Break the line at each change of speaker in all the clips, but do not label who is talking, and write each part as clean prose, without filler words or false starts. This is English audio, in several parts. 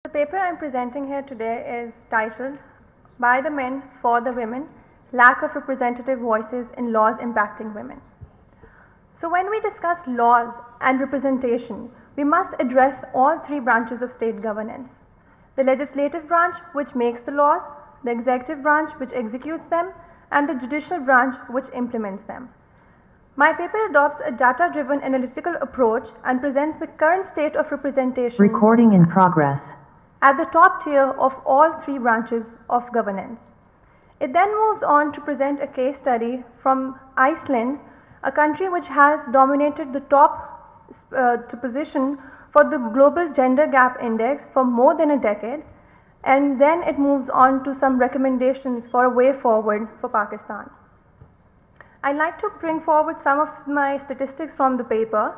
The paper I am presenting here today is titled By the Men, for the Women, Lack of Representative Voices in Laws Impacting Women. So when we discuss laws and representation, we must address all three branches of state governance. The legislative branch, which makes the laws, the executive branch, which executes them, and the judicial branch, which implements them. My paper adopts a data-driven analytical approach and presents the current state of representation
Recording in progress.
at the top tier of all three branches of governance. It then moves on to present a case study from Iceland, a country which has dominated the top position for the Global Gender Gap Index for more than a decade, and then it moves on to some recommendations for a way forward for Pakistan. I'd like to bring forward some of my statistics from the paper.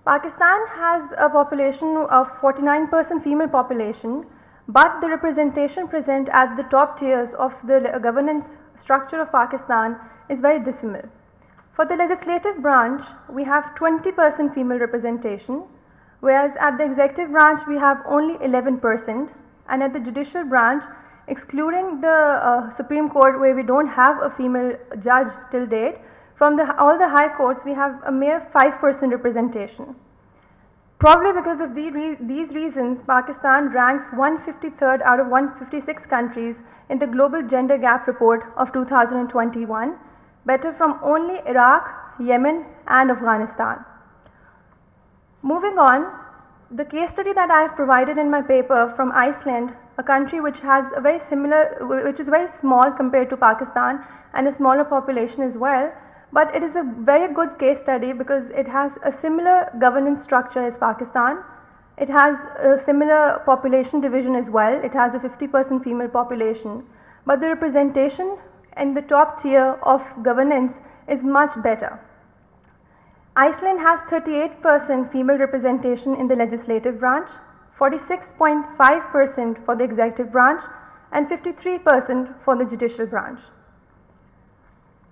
Pakistan has a population of 49% female population, but the representation present at the top tiers of the governance structure of Pakistan is very dissimilar. For the legislative branch, we have 20% female representation, whereas at the executive branch we have only 11%, and at the judicial branch, excluding the Supreme Court where we don't have a female judge till date, from all the high courts we have a mere 5% representation. Probably because of these reasons, Pakistan ranks 153rd out of 156 countries in the Global Gender Gap Report of 2021, better from only Iraq, Yemen and Afghanistan. Moving on, the case study that I have provided in my paper from Iceland, a country which has a which is very small compared to Pakistan and a smaller population as well, but it is a very good case study because it has a similar governance structure as Pakistan. It has a similar population division as well. It has a 50% female population, but the representation in the top tier of governance is much better. Iceland has 38% female representation in the legislative branch, 46.5% for the executive branch, and 53% for the judicial branch.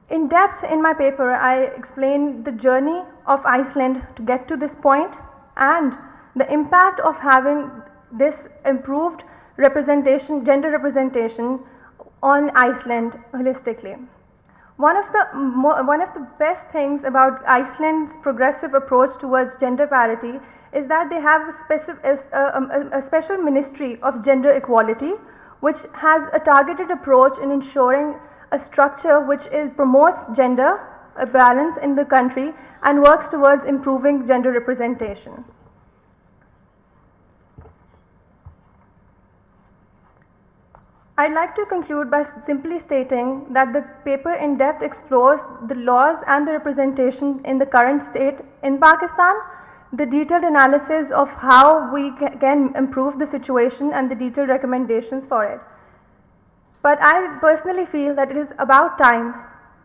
In depth in my paper, I explain the journey of Iceland to get to this point and the impact of having this improved representation, gender representation on Iceland holistically. One of the best things about Iceland's progressive approach towards gender parity is that they have a special ministry of gender equality, which has a targeted approach in ensuring a structure which promotes gender balance in the country and works towards improving gender representation. I'd like to conclude by simply stating that the paper in depth explores the laws and the representation in the current state in Pakistan, the detailed analysis of how we can improve the situation and the detailed recommendations for it. But I personally feel that it is about time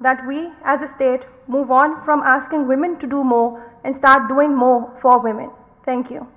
that we as a state move on from asking women to do more and start doing more for women. Thank you.